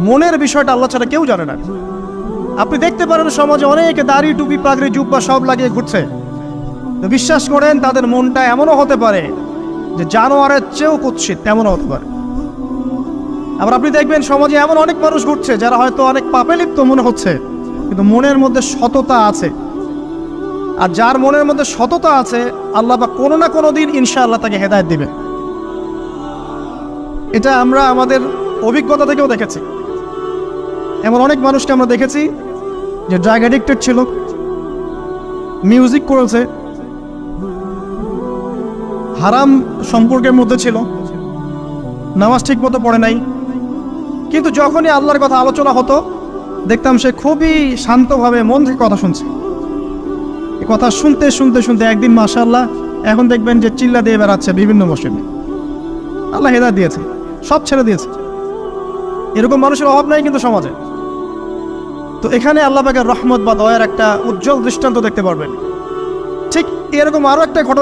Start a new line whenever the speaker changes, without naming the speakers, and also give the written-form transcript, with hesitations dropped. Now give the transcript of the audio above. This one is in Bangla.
মনের বিষয়টা আল্লাহ ছাড়া কেউ জানে না। আপনি দেখতে পারেন সমাজে অনেকে দাড়ি টুপি পাগড়ি জুব্বা সব লাগিয়ে ঘুরছে, তো বিশ্বাস করেন তাদের মনটা এমনও হতে পারে যে জানোয়ারের চেয়েও কুৎসিত, তেমনও হতে পারে। আবার আপনি দেখবেন সমাজে এমন অনেক মানুষ ঘুরছে যারা হয়তো অনেক পাপে লিপ্ত মনে হচ্ছে, কিন্তু মনের মধ্যে সততা আছে। আর যার মনের মধ্যে সততা আছে, আল্লাহ বা কোনো না কোনো দিন ইনশাআল্লাহ তাকে হেদায়েত দিবে। এটা আমরা আমাদের অভিজ্ঞতা থেকেও দেখেছি। এমন অনেক মানুষকে আমরা দেখেছি যে ড্রাগ অ্যাডিক্টেড ছিল, মিউজিক করেছে, হারাম সম্পর্কের মধ্যে ছিল, নামাজ ঠিক মতো পড়ে নাই, কিন্তু যখনই আল্লাহর কথা আলোচনা হতো দেখতাম সে খুবই শান্তভাবে মন থেকে কথা শুনছে। এই কথা শুনতে শুনতে শুনতে একদিন মাশাআল্লাহ এখন দেখবেন যে চিল্লা দিয়ে বেড়াচ্ছে বিভিন্ন মসজিদে। আল্লাহ হেদায়েত দিয়েছে, সব ছেড়ে দিয়েছে। এরকম মানুষের অভাব নাই কিন্তু সমাজে। তো এখানে আল্লাহ পাকের রহমত বা দয়ার একটা উজ্জ্বল দৃষ্টান্ত দেখতে পারবেন। ঠিক এরকম আরো একটা ঘটনা